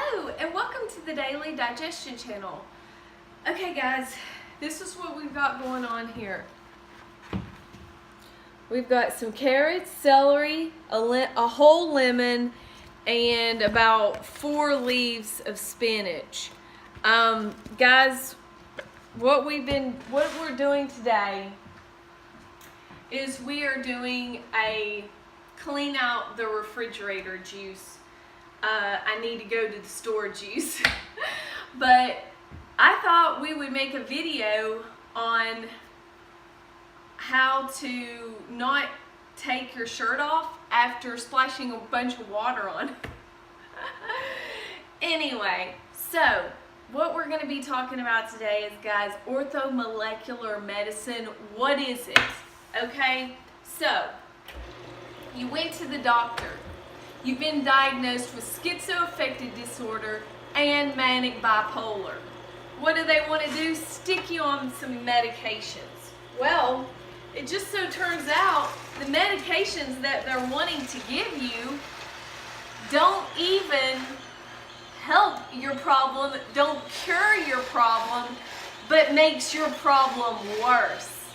Hello and welcome to the Daily Digestion channel. Okay guys, this is what we've got going on here. We've got some carrots, celery, a whole lemon, and about 4 leaves of spinach. Guys, what we're doing today is we are doing a clean out the refrigerator juice. I need to go to the store juice. But I thought we would make a video on how to not take your shirt off after splashing a bunch of water on. Anyway, so what we're going to be talking about today is, guys, orthomolecular medicine. What is it? Okay, so you went to the doctor. You've been diagnosed with schizoeffective disorder and manic bipolar. What do they want to do? Stick you on some medications. Well, it just so turns out the medications that they're wanting to give you don't even help your problem, don't cure your problem, but makes your problem worse.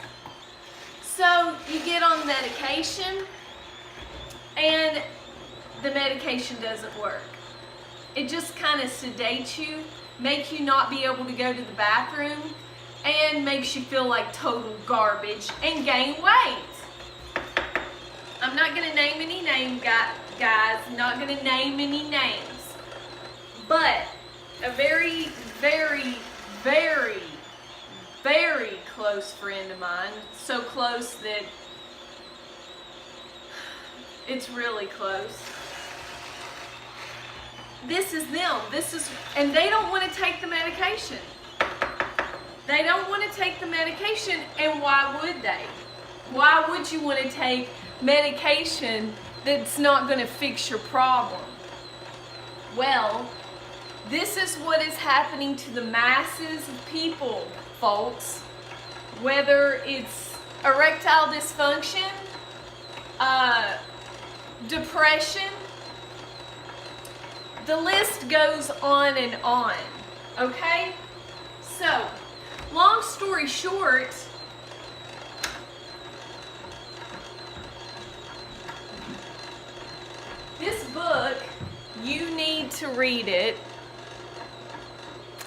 So you get on medication and the medication doesn't work. It just kind of sedates you, makes you not be able to go to the bathroom, and makes you feel like total garbage and gain weight. I'm not going to name any names, guys. Not going to name any names. But a very, very, very, very close friend of mine, so close that it's really close. This is them. And they don't want to take the medication. They don't want to take the medication, and why would they? Why would you want to take medication that's not going to fix your problem? Well, this is what is happening to the masses of people, folks. Whether it's erectile dysfunction, depression, the list goes on and on, okay? So, long story short, this book, you need to read it.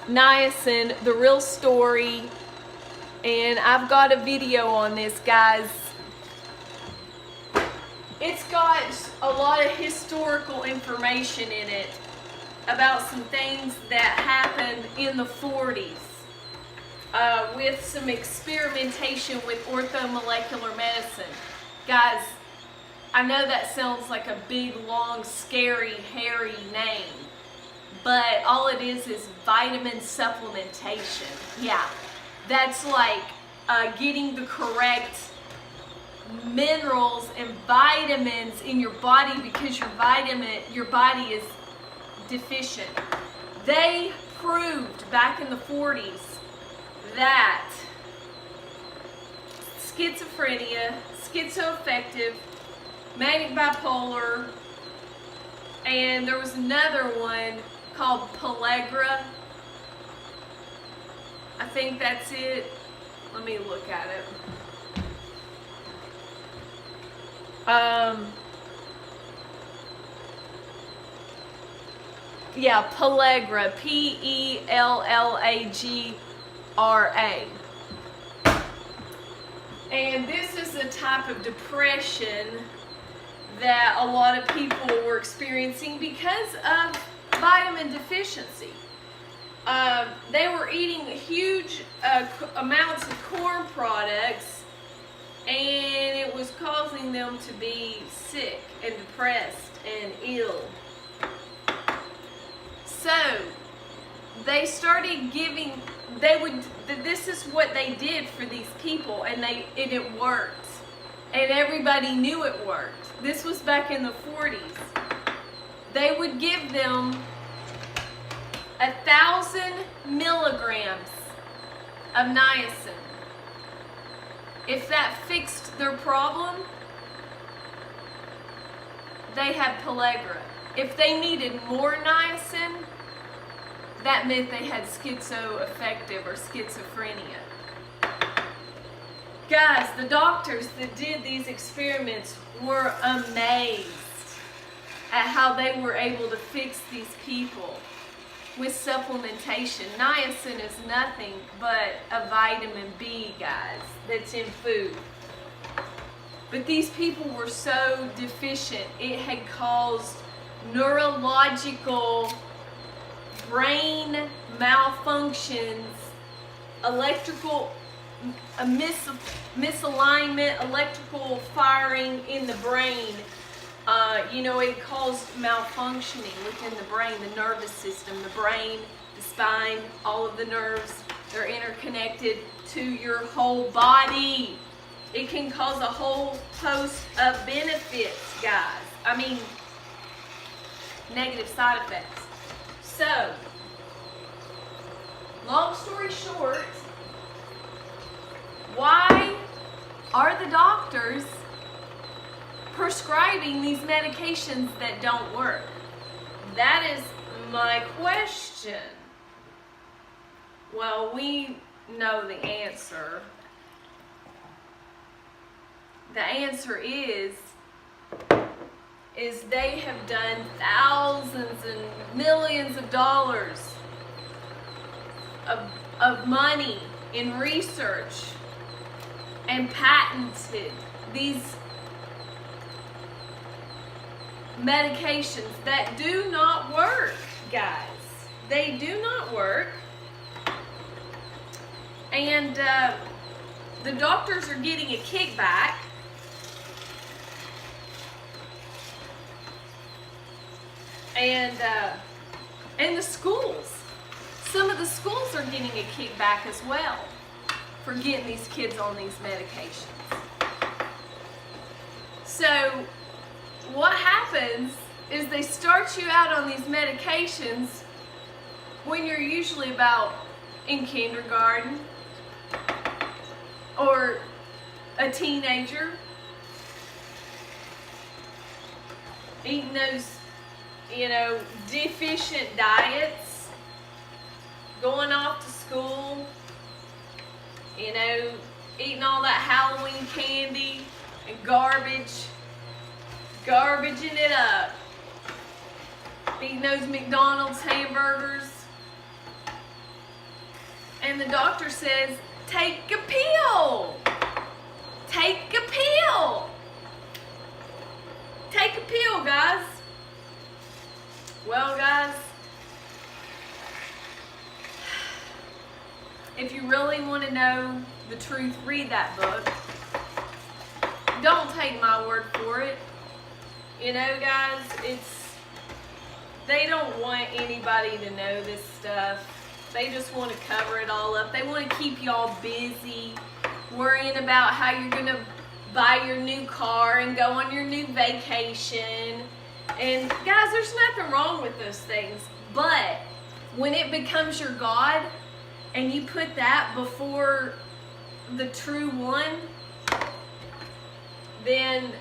Niacin, The Real Story, and I've got a video on this, guys. It's got a lot of historical information in it about some things that happened in the 40s with some experimentation with orthomolecular medicine. Guys, I know that sounds like a big, long, scary, hairy name, but all it is vitamin supplementation. Yeah, that's like getting the correct minerals and vitamins in your body because your body is deficient. They proved back in the 40s that schizophrenia, schizoeffective, manic bipolar, and there was another one called pellagra. I think that's it. Let me look at it. Yeah, pellagra, Pellagra. And this is a type of depression that a lot of people were experiencing because of vitamin deficiency. They were eating huge amounts of corn products, and it was causing them to be sick and depressed and ill. So they started giving, this is what they did for these people, and it worked. And everybody knew it worked. This was back in the 40s. They would give them 1,000 milligrams of niacin. If that fixed their problem, they had pellagra. If they needed more niacin, that meant they had schizoeffective or schizophrenia. Guys, the doctors that did these experiments were amazed at how they were able to fix these people with supplementation. Niacin is nothing but a vitamin B, guys, that's in food. But these people were so deficient, it had caused neurological brain malfunctions, electrical misalignment, electrical firing in the brain. It caused malfunctioning within the brain, the nervous system, the brain, the spine, all of the nerves. They're interconnected to your whole body. It can cause a whole host of benefits, guys. I mean, negative side effects. So, long story short, why are the doctors prescribing these medications that don't work? That is my question. Well, we know the answer. The answer is they have done thousands and millions of dollars of money in research and patented these medications that do not work, guys. They do not work. And the doctors are getting a kickback. And the schools. Some of the schools are getting a kickback as well for getting these kids on these medications. So what happens is they start you out on these medications when you're usually about in kindergarten or a teenager, eating those, deficient diets, going off to school, eating all that Halloween candy and garbaging it up, eating those McDonald's hamburgers. And the doctor says, take a pill. Take a pill. Take a pill, guys. Well, guys, if you really want to know the truth, read that book. Don't take my word for it. Guys, they don't want anybody to know this stuff. They just want to cover it all up. They want to keep y'all busy worrying about how you're going to buy your new car and go on your new vacation. And guys, there's nothing wrong with those things. But when it becomes your God and you put that before the true one, then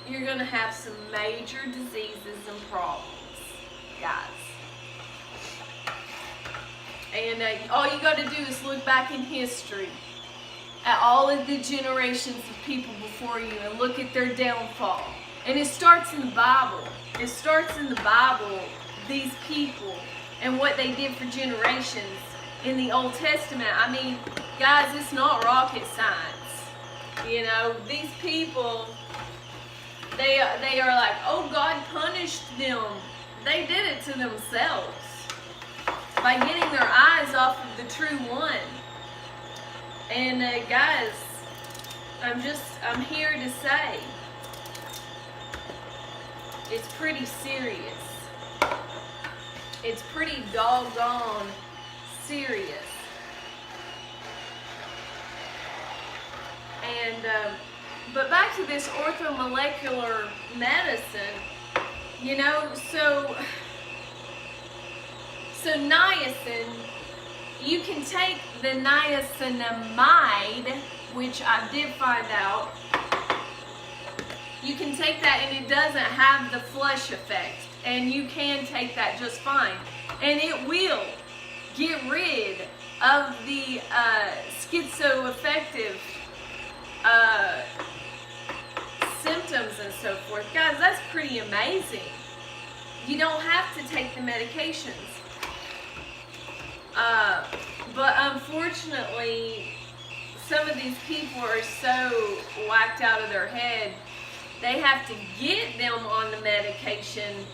you're going to have some major diseases and problems, guys. And all you got to do is look back in history at all of the generations of people before you and look at their downfall. And it starts in the Bible. It starts in the Bible, these people, and what they did for generations in the Old Testament. I mean, guys, it's not rocket science. These people, they are like, oh, God punished them. They did it to themselves by getting their eyes off of the true one. And guys, I'm here to say, it's pretty serious. It's pretty doggone serious. And, but back to this orthomolecular medicine, so niacin, you can take the niacinamide, which I did find out. You can take that and it doesn't have the flush effect, and you can take that just fine. and it will get rid of the schizoeffective symptoms and so forth. Guys, that's pretty amazing. You don't have to take the medications. But unfortunately, some of these people are so whacked out of their head, they have to get them on the medication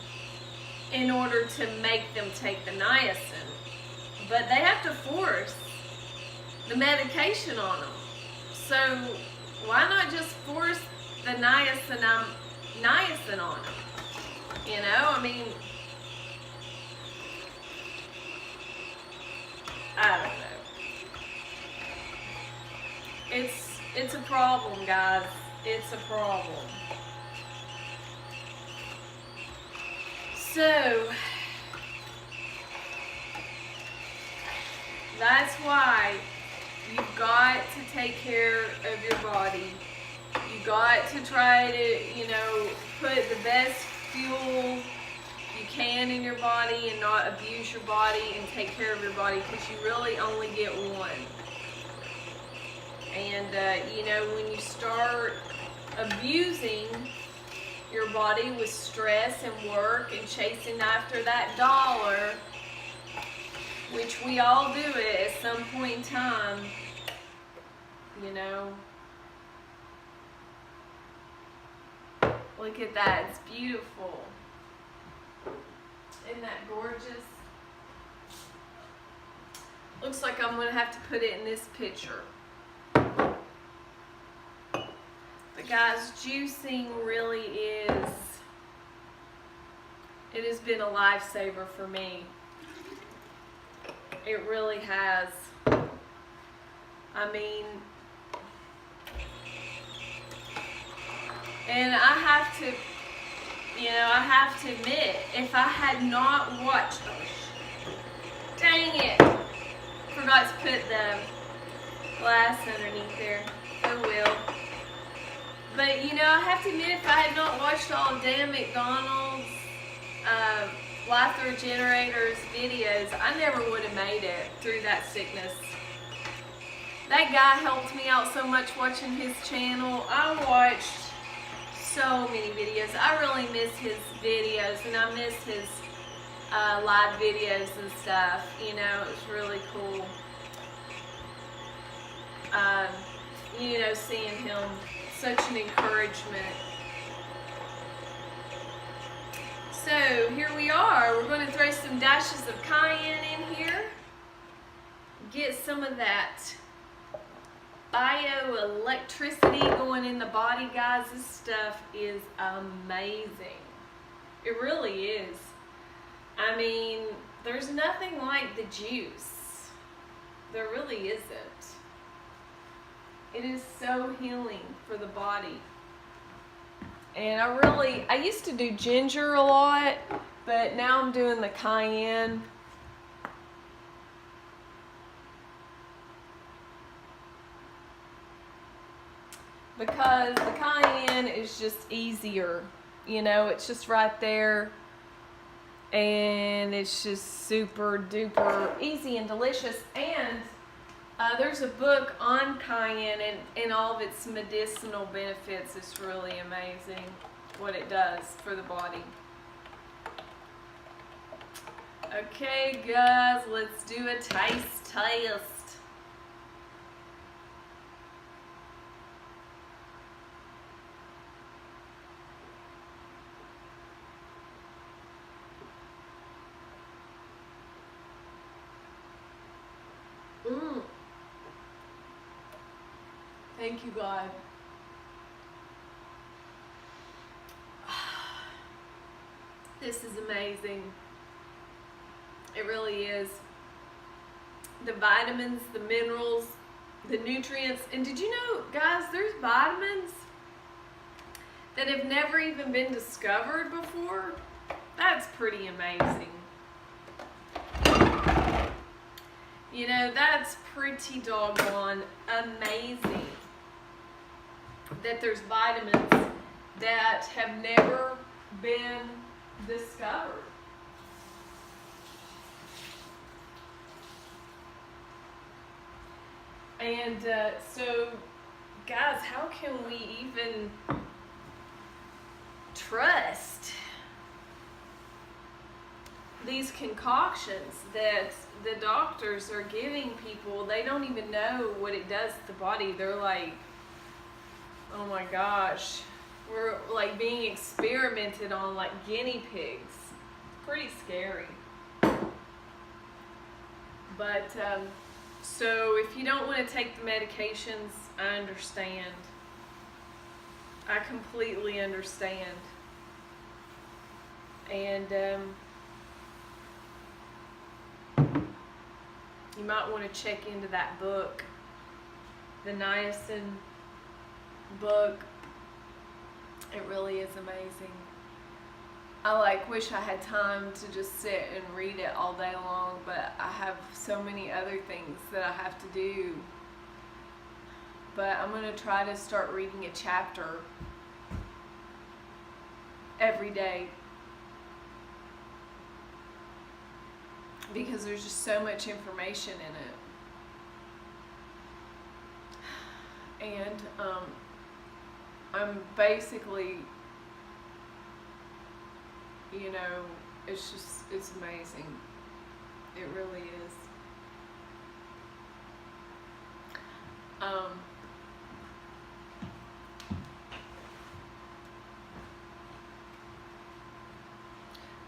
in order to make them take the niacin. But they have to force the medication on them. So why not just force the niacin on them? You know, I mean, I don't know. It's a problem, guys. It's a problem. So that's why you've got to take care of your body. You got to try to, you know, put the best fuel you can in your body and not abuse your body, and take care of your body, because you really only get one. And you know, when you start abusing your body with stress and work and chasing after that dollar, which we all do it at some point in time, you know. Look at that, it's beautiful. Isn't that gorgeous? Looks like I'm going to have to put it in this picture. But guys, juicing really is, it has been a lifesaver for me. It really has. I mean, and I have to, you know, I have to admit, if I had not watched, dang it, forgot to put the glass underneath there. Oh well. But you know, I have to admit, if I had not watched all of Dan McDonald's Life the Regenerator's videos, I never would have made it through that sickness. That guy helped me out so much watching his channel. I watched so many videos. I really miss his videos, and I miss his live videos and stuff. You know, it was really cool. You know, seeing him, such an encouragement. So here we are. We're going to throw some dashes of cayenne in here. Get some of that bioelectricity going in the body, guys. This stuff is amazing. It really is. I mean, there's nothing like the juice. There really isn't. It is so healing for the body. And I used to do ginger a lot, but now I'm doing the cayenne. Because the cayenne is just easier, you know, it's just right there, and it's just super duper easy and delicious. And there's a book on cayenne and all of its medicinal benefits. It's really amazing what it does for the body. Okay guys, let's do a taste test. Thank you, God. This is amazing. It really is. The vitamins, the minerals, the nutrients. And did you know, guys, there's vitamins that have never even been discovered before? That's pretty amazing. You know, that's pretty doggone amazing that there's vitamins that have never been discovered. And so, guys, how can we even trust these concoctions that the doctors are giving people? They don't even know what it does to the body. They're like, oh my gosh, we're like being experimented on like guinea pigs. It's pretty scary. But so if you don't want to take the medications, I understand. I completely understand. And you might want to check into that book, the Niacin book. It really is amazing. I wish I had time to just sit and read it all day long, but I have so many other things that I have to do. But I'm going to try to start reading a chapter every day, because there's just so much information in it. And I'm basically, you know, it's amazing. It really is.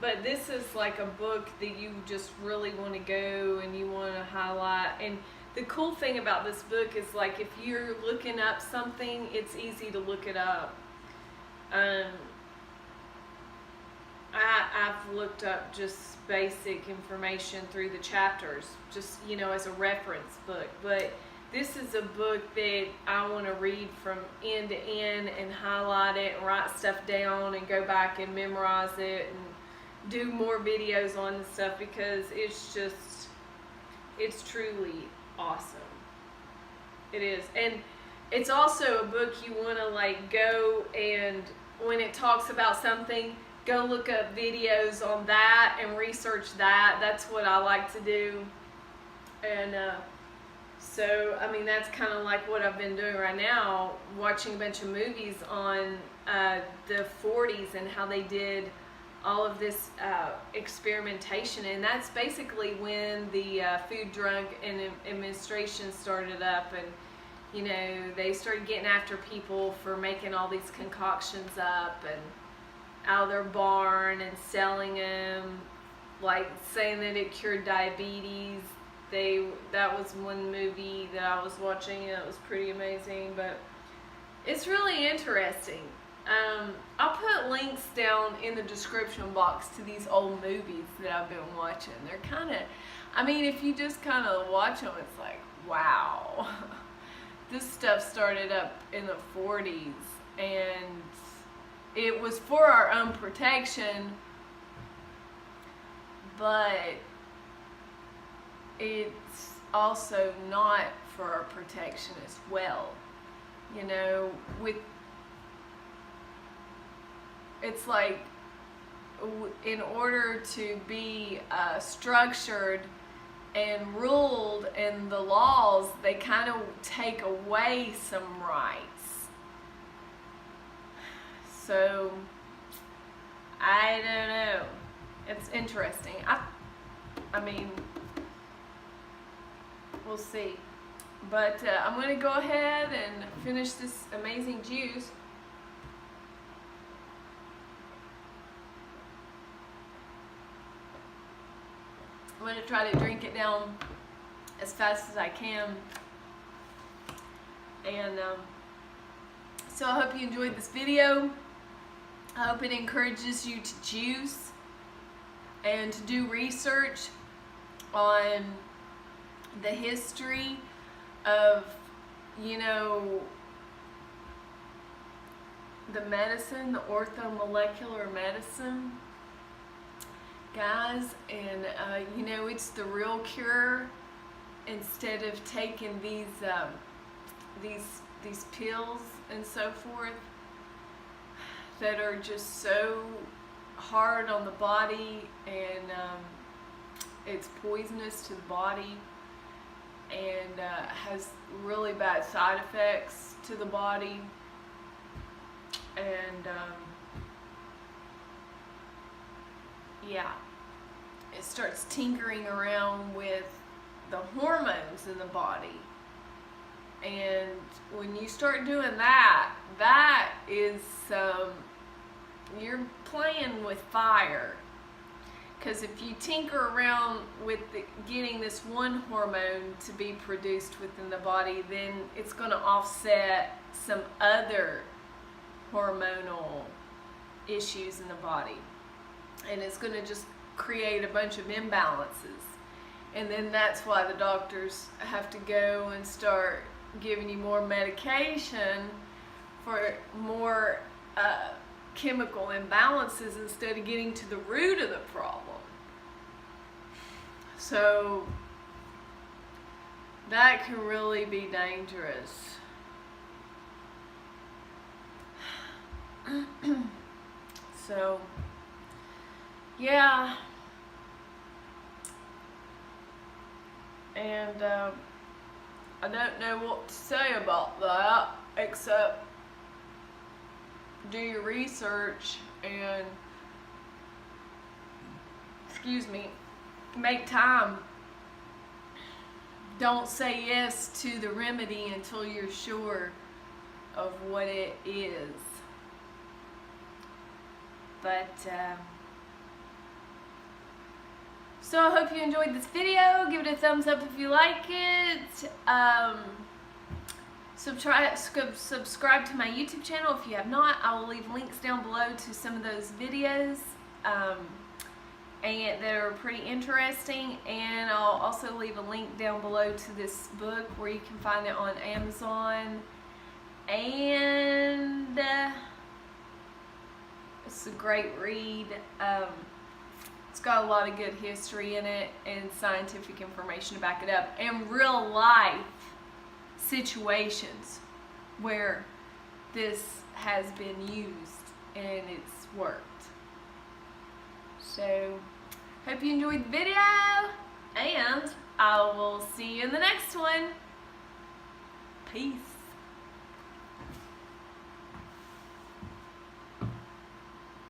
But this is like a book that you just really want to go and you want to highlight. And the cool thing about this book is, like, if you're looking up something, it's easy to look it up. I've looked up just basic information through the chapters, just, you know, as a reference book. But this is a book that I want to read from end to end and highlight it and write stuff down and go back and memorize it and do more videos on this stuff, because it's truly awesome. It is. And it's also a book you want to, like, go and when it talks about something, go look up videos on that and research that. That's what I like to do. And so, I mean, that's kind of like what I've been doing right now, watching a bunch of movies on the 40s and how they did all of this experimentation. And that's basically when the Food, Drug Administration started up, and, you know, they started getting after people for making all these concoctions up and out of their barn and selling them, like saying that it cured diabetes. That was one movie that I was watching, and it was pretty amazing. But it's really interesting. I'll put links down in the description box to these old movies that I've been watching. They're kind of, I mean, if you just kind of watch them, it's like, wow. This stuff started up in the 40s, and it was for our own protection, but it's also not for our protection as well. You know, it's like, in order to be structured and ruled in the laws, they kind of take away some rights. So, I don't know. It's interesting. I mean, we'll see. But I'm going to go ahead and finish this amazing juice. I'm going to try to drink it down as fast as I can. And so I hope you enjoyed this video. I hope it encourages you to juice and to do research on the history of, you know, the medicine, the orthomolecular medicine, guys. And you know, it's the real cure, instead of taking these pills and so forth that are just so hard on the body, and it's poisonous to the body. and has really bad side effects to the body. And yeah, it starts tinkering around with the hormones in the body. And when you start doing that, that is you're playing with fire. Because if you tinker around with getting this one hormone to be produced within the body, then it's going to offset some other hormonal issues in the body. And it's going to just create a bunch of imbalances. And then that's why the doctors have to go and start giving you more medication for more chemical imbalances instead of getting to the root of the problem. So that can really be dangerous. So yeah, and I don't know what to say about that except do your research and, make time. Don't say yes to the remedy until you're sure of what it is. But so I hope you enjoyed this video. Give it a thumbs up if you like it. Subscribe to my YouTube channel if you have not. I will leave links down below to some of those videos and that are pretty interesting. And I'll also leave a link down below to this book where you can find it on Amazon. And it's a great read. It's got a lot of good history in it and scientific information to back it up, and real life situations where this has been used and it's worked. So, hope you enjoyed the video, and I will see you in the next one. Peace.